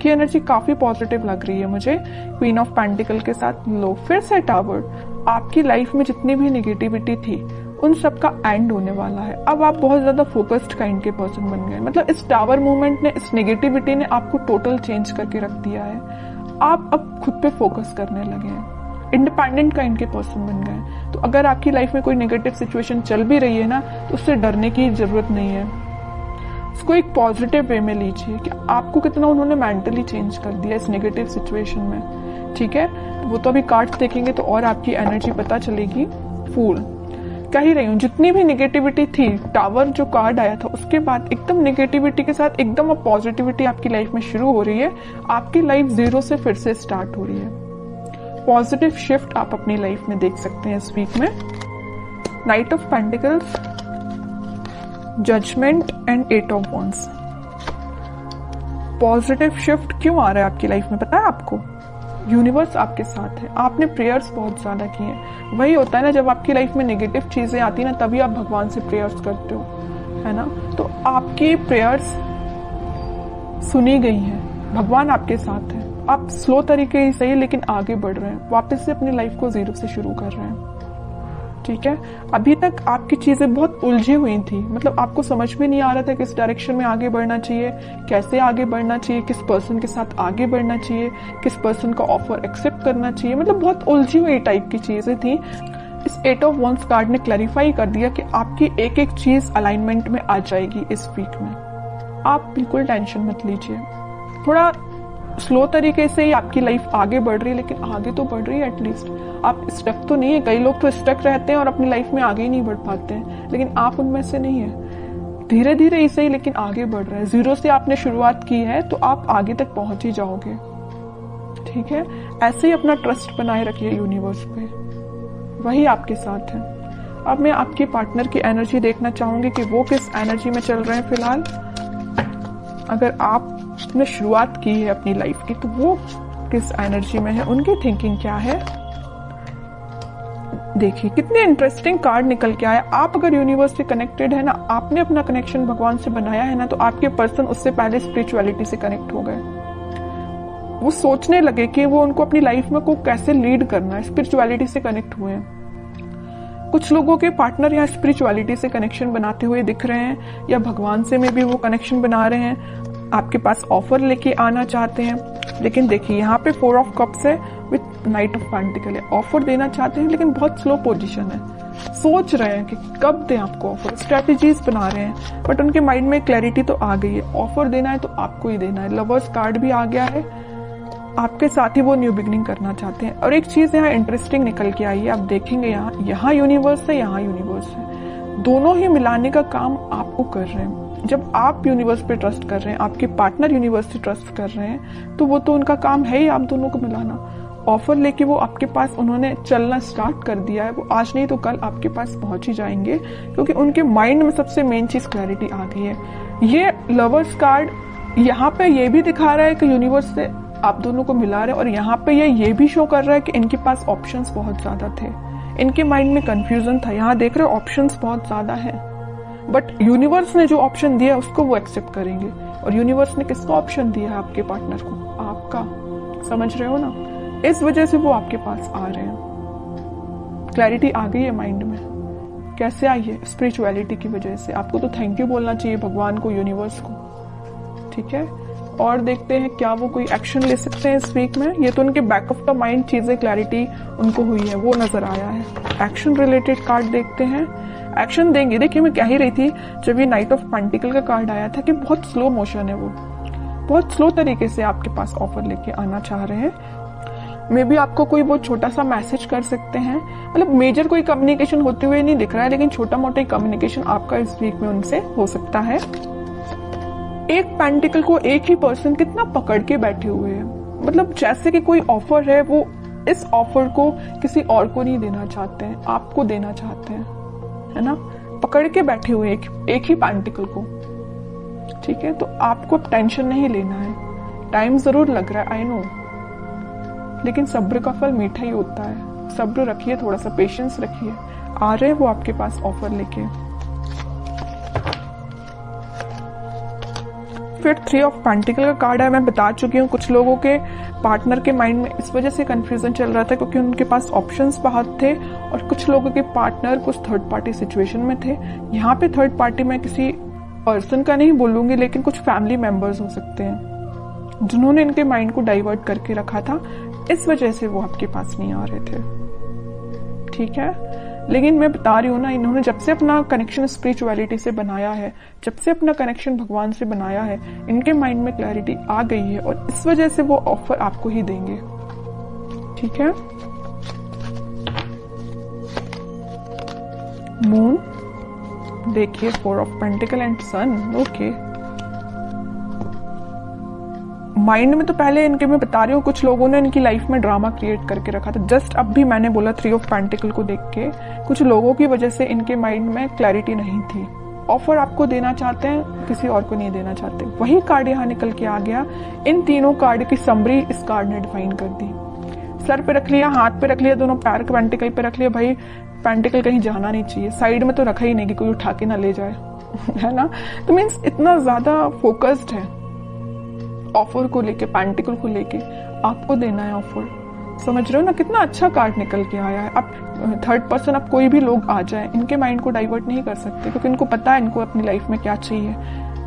आपकी एनर्जी काफी पॉजिटिव लग रही है मुझे क्वीन ऑफ पेंटिकल के साथ लो। फिर से टावर, आपकी लाइफ में जितनी भी निगेटिविटी थी उन सब का एंड होने वाला है। अब आप बहुत ज्यादा फोकस्ड काइंड के पर्सन बन गए। मतलब इस टावर मूवमेंट ने, इस नेगेटिविटी ने आपको टोटल चेंज करके रख दिया है। आप अब खुद पे फोकस करने लगे हैं, इंडिपेंडेंट काइंड के पर्सन बन गए। तो अगर आपकी लाइफ में कोई नेगेटिव सिचुएशन चल भी रही है ना, तो उससे डरने की जरूरत नहीं है। उसको एक पॉजिटिव वे में लीजिए कि आपको कितना उन्होंने मेंटली चेंज कर दिया इस नेगेटिव सिचुएशन में। ठीक है, वो तो अभी कार्ड्स देखेंगे तो और आपकी एनर्जी पता चलेगी। फूल, कह ही रही हूँ जितनी भी निगेटिविटी थी, टावर जो कार्ड आया था उसके बाद एकदम निगेटिविटी के साथ एकदम अब पॉजिटिविटी आपकी लाइफ में शुरू हो रही है। आपकी लाइफ जीरो से फिर से स्टार्ट हो रही है। पॉजिटिव शिफ्ट आप अपनी लाइफ में देख सकते हैं इस वीक में। Knight of pentacles, judgement and eight of wands. Positive shift क्यों आ रहा है आपकी लाइफ में पता है आपको? यूनिवर्स आपके साथ है। आपने प्रेयर्स बहुत ज्यादा किए हैं। वही होता है ना, जब आपकी लाइफ में नेगेटिव चीजें आती ना तभी आप भगवान से प्रेयर्स करते हो, है ना। तो आपकी प्रेयर्स सुनी गई हैं, भगवान आपके साथ है। आप स्लो तरीके ही सही लेकिन आगे बढ़ रहे हैं, वापस से अपनी लाइफ को जीरो से शुरू कर रहे हैं। ठीक है, अभी तक आपकी चीजें बहुत उलझी हुई थी। मतलब आपको समझ में नहीं आ रहा था किस डायरेक्शन में आगे बढ़ना चाहिए, कैसे आगे बढ़ना चाहिए, किस पर्सन के साथ आगे बढ़ना चाहिए, किस पर्सन का ऑफर एक्सेप्ट करना चाहिए। मतलब बहुत उलझी हुई टाइप की चीजें थी। इस एट ऑफ वंस कार्ड ने क्लैरिफाई कर दिया कि आपकी एक एक चीज अलाइनमेंट में आ जाएगी इस वीक में। आप बिल्कुल टेंशन मत लीजिए। थोड़ा स्लो तरीके से ही आपकी लाइफ आगे बढ़ रही है, लेकिन आगे तो बढ़ रही है एटलीस्ट। आप स्टक तो नहीं है। कई लोग तो स्टक रहते हैं और अपनी लाइफ में आगे ही नहीं बढ़ पाते हैं, लेकिन आप उनमें से नहीं है। धीरे धीरे ही सही लेकिन आगे बढ़ रहे हैं। जीरो से आपने शुरुआत की है तो आप आगे तक पहुंच ही जाओगे। ठीक है, ऐसे ही अपना ट्रस्ट बनाए रखिए यूनिवर्स पे, वही आपके साथ है। अब मैं आपके पार्टनर की एनर्जी देखना चाहूंगी कि वो किस एनर्जी में चल रहे हैं फिलहाल। अगर आपने शुरुआत की है अपनी लाइफ की तो वो किस एनर्जी में है, उनकी थिंकिंग क्या है। देखिए कितने इंटरेस्टिंग कार्ड निकल के आया। आप अगर यूनिवर्स से कनेक्टेड है ना, आपने अपना कनेक्शन भगवान से बनाया है ना, तो आपके पर्सन उससे पहले स्पिरिचुअलिटी से कनेक्ट हो गए। वो सोचने लगे कि वो उनको अपनी लाइफ में को कैसे लीड करना है, स्पिरिचुअलिटी से कनेक्ट हुए हैं। कुछ लोगों के पार्टनर यहाँ स्पिरिचुअलिटी से कनेक्शन बनाते हुए दिख रहे हैं, या भगवान से में भी वो कनेक्शन बना रहे हैं, आपके पास ऑफर लेके आना चाहते हैं। लेकिन देखिए यहाँ पे 4 ऑफ कप्स है विथ नाइट ऑफ पेंटिकल है। ऑफर देना चाहते हैं लेकिन बहुत स्लो पोजीशन है। सोच रहे हैं कि कब दें आपको ऑफर, स्ट्रेटेजीज बना रहे हैं, बट उनके माइंड में क्लैरिटी तो आ गई है। ऑफर देना है तो आपको ही देना है। लवर्स कार्ड भी आ गया है, आपके साथ ही वो न्यू बिगनिंग करना चाहते हैं। और एक चीज यहाँ इंटरेस्टिंग निकल के आई है, आप देखेंगे यहाँ यूनिवर्स है, यहाँ यूनिवर्स है, दोनों ही मिलाने का काम आपको कर रहे हैं। जब आप यूनिवर्स पे ट्रस्ट कर रहे हैं, आपके पार्टनर यूनिवर्स से ट्रस्ट कर रहे हैं, तो वो तो उनका काम है ही आप दोनों को मिलाना। ऑफर लेके वो आपके पास उन्होंने चलना स्टार्ट कर दिया है। वो आज नहीं तो कल आपके पास पहुंच ही जाएंगे, क्योंकि उनके माइंड में सबसे मेन चीज क्लैरिटी आ गई है। ये लवर्स कार्ड यहाँ पे ये भी दिखा रहा है कि यूनिवर्स से आप दोनों को मिला रहे हैं, और यहाँ पे ये भी शो कर रहा है कि इनके पास ऑप्शंस बहुत ज्यादा थे। इनके माइंड में कंफ्यूजन था। यहाँ देख रहे हो ऑप्शंस बहुत ज्यादा है, बट यूनिवर्स ने जो ऑप्शन दिया उसको वो एक्सेप्ट करेंगे। और यूनिवर्स ने किसका ऑप्शन दिया है आपके पार्टनर को? आपका। समझ रहे हो ना? इस वजह से वो आपके पास आ रहे हैं। क्लैरिटी आ गई है माइंड में। कैसे आई है? स्पिरिचुअलिटी की वजह से। आपको तो थैंक यू बोलना चाहिए भगवान को, यूनिवर्स को। ठीक है, और देखते हैं क्या वो कोई एक्शन ले सकते हैं इस वीक में। ये तो उनके बैक ऑफ द माइंड चीजें क्लैरिटी उनको हुई है, वो नजर आया है। एक्शन रिलेटेड कार्ड देखते हैं, एक्शन देंगे। देखिए मैं कह ही रही थी जब ये नाइट ऑफ पेंटिकल का कार्ड आया था कि बहुत स्लो मोशन है, वो बहुत स्लो तरीके से आपके पास ऑफर लेके आना चाह रहे हैं। मे बी आपको कोई बहुत छोटा सा मैसेज कर सकते हैं। मतलब मेजर कोई कम्युनिकेशन होते हुए नहीं दिख रहा है, लेकिन छोटा मोटा कम्युनिकेशन आपका इस वीक में उनसे हो सकता है। एक पेंटिकल को एक ही पर्सन कितना पकड़ के बैठे हुए हैं। मतलब जैसे कि कोई ऑफर है, वो इस ऑफर को किसी और को नहीं देना चाहते हैं, आपको देना चाहते हैं, है ना। पकड़ के बैठे हुए एक ही पेंटिकल को। ठीक है, तो आपको टेंशन नहीं लेना है। टाइम जरूर लग रहा है, आई नो, लेकिन सब्र का फल मीठा ही होता है। सब्र रखिए, थोड़ा सा पेशेंस रखिए। आ रहे हैं वो आपके पास ऑफर लेके। फिर 3 ऑफ पेंटिकल का कार्ड है। मैं बता चुकी हूँ कुछ लोगों के पार्टनर के माइंड में इस वजह से कंफ्यूजन चल रहा था क्योंकि उनके पास ऑप्शंस बहुत थे और कुछ लोगों के पार्टनर कुछ थर्ड पार्टी सिचुएशन में थे। यहाँ पे थर्ड पार्टी मैं किसी पर्सन का नहीं बोलूंगी, लेकिन कुछ फैमिली मेंबर्स हो सकते हैं जिन्होंने इनके माइंड को डाइवर्ट करके रखा था, इस वजह से वो आपके पास नहीं आ रहे थे। ठीक है, लेकिन मैं बता रही हूँ ना, इन्होंने जब से अपना कनेक्शन स्पिरिचुअलिटी से बनाया है, जब से अपना कनेक्शन भगवान से बनाया है, इनके माइंड में क्लैरिटी आ गई है और इस वजह से वो ऑफर आपको ही देंगे। ठीक है, मून देखिए, 4 of pentacle and sun. Okay, mind में तो पहले इनके मैं बता रही हूँ कुछ लोगों ने इनकी लाइफ में ड्रामा क्रिएट करके रखा था। जस्ट अब भी मैंने बोला 3 ऑफ पेंटिकल को देख के कुछ लोगों की वजह से इनके माइंड में क्लैरिटी नहीं थी। ऑफर आपको देना चाहते हैं, किसी और को नहीं देना चाहते। वही कार्ड यहाँ निकल के आ गया। इन तीनों कार्ड की समरी इस कार्ड ने डिफाइन कर दी। सर पे रख लिया, हाथ पे रख लिया, दोनों पैर पेंटिकल पे रख लिया। भाई पेंटिकल कहीं जाना नहीं चाहिए, साइड में तो रखा ही नहीं कि कोई उठा के ना ले जाए है ना। तो मीन्स इतना ज्यादा फोकस्ड है ऑफर को लेके, पेंटिकल को लेके आपको देना है ऑफर। समझ रहे हो ना, कितना अच्छा कार्ड निकल के आया है। अब थर्ड पर्सन, अब कोई भी लोग आ जाए, इनके माइंड को डाइवर्ट नहीं कर सकते क्योंकि इनको पता है इनको अपनी लाइफ में क्या चाहिए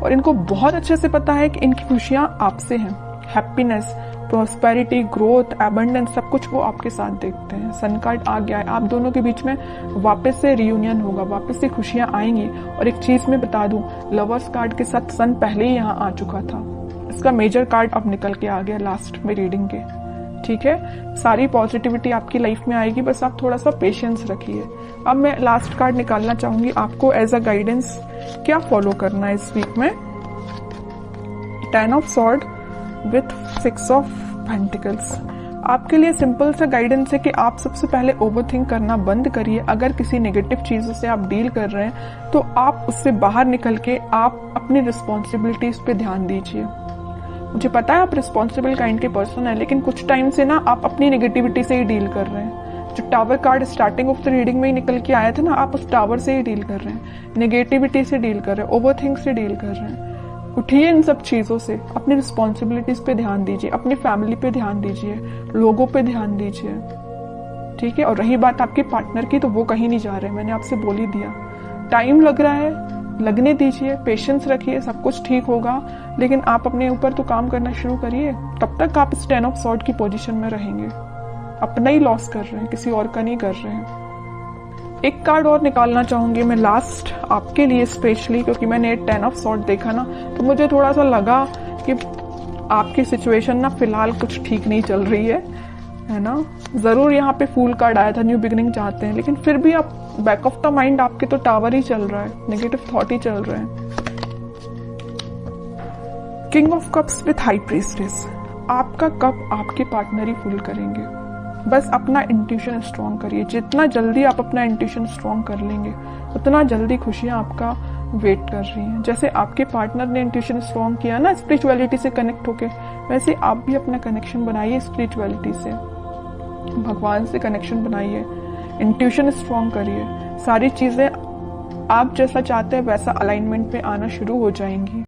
और इनको बहुत अच्छे से पता है कि इनकी खुशियां आपसे हैं। हैप्पीनेस, प्रॉस्पेरिटी, ग्रोथ, एबंडेंस, सब कुछ वो आपके साथ देखते हैं। सन कार्ड आ गया है, आप दोनों के बीच में वापस से रियूनियन होगा, वापस से खुशियां आएंगी। और एक चीज मैं बता दूं, लवर्स कार्ड के साथ सन पहले ही यहाँ आ चुका था। इसका मेजर कार्ड अब निकल के आ गया लास्ट में रीडिंग के। ठीक है, सारी पॉजिटिविटी आपकी लाइफ में आएगी, बस आप थोड़ा सा पेशेंस रखिए। अब मैं लास्ट कार्ड निकालना चाहूंगी, आपको एज अ गाइडेंस क्या फॉलो करना है इस वीक में। 10 of sword with 6 of pentacles. आपके लिए सिंपल सा गाइडेंस है कि आप सबसे पहले ओवरथिंक करना बंद करिए। अगर किसी नेगेटिव चीजों से आप डील कर रहे हैं तो आप उससे बाहर निकल के आप अपनी रिस्पॉन्सिबिलिटीज पे ध्यान दीजिए। मुझे पता है आप रिस्पॉन्सिबल काइंड के पर्सन है, लेकिन कुछ टाइम से ना आप अपनी नेगेटिविटी से ही डील कर रहे हैं। जो tower card starting of the reading में ही निकल के आया था ना, आप उस टावर से ही डील कर रहे हैं, नेगेटिविटी से डील कर रहे हैं, ओवरथिंक से डील कर रहे हैं। उठिए इन सब चीजों से, अपनी रिस्पॉन्सिबिलिटीज पे ध्यान दीजिए, अपनी फैमिली पे ध्यान दीजिए, लोगों पे ध्यान दीजिए। ठीक है, और रही बात आपके पार्टनर की, तो वो कहीं नहीं जा रहे, मैंने आपसे बोल ही दिया। टाइम लग रहा है, लगने दीजिए, पेशेंस रखिए, सब कुछ ठीक होगा। लेकिन आप अपने ऊपर तो काम करना शुरू करिए, तब तक आप इस 10 ऑफ सॉर्ड की पोजीशन में रहेंगे। अपना ही लॉस कर रहे हैं, किसी और का नहीं कर रहे हैं। एक कार्ड और निकालना चाहूंगी मैं लास्ट आपके लिए स्पेशली, क्योंकि मैंने 10 ऑफ सॉर्ड देखा ना, तो मुझे थोड़ा सा लगा कि आपकी सिचुएशन ना फिलहाल कुछ ठीक नहीं चल रही है ना। जरूर यहाँ पे फूल कार्ड आया था, न्यू बिगिनिंग चाहते हैं, लेकिन फिर भी आप बैक ऑफ द माइंड आपके तो टावर ही चल रहा है, नेगेटिव थॉट ही चल रहे हैं। King of cups with high priestess. आपका कप आपके पार्टनर ही फुल करेंगे। बस अपना इंट्यूशन स्ट्रॉन्ग करिए। जितना जल्दी आप अपना इंट्यूशन स्ट्रॉन्ग कर लेंगे, उतना जल्दी खुशियां आपका वेट कर रही हैं। जैसे आपके पार्टनर ने इंट्यूशन स्ट्रॉन्ग किया ना स्पिरिचुअलिटी से कनेक्ट होके, वैसे आप भी अपना कनेक्शन बनाइए स्पिरिचुअलिटी से, भगवान से कनेक्शन बनाइए, इंट्यूशन स्ट्रॉन्ग करिए। सारी चीजें आप जैसा चाहते हैं वैसा अलाइनमेंट में आना शुरू हो जाएंगी।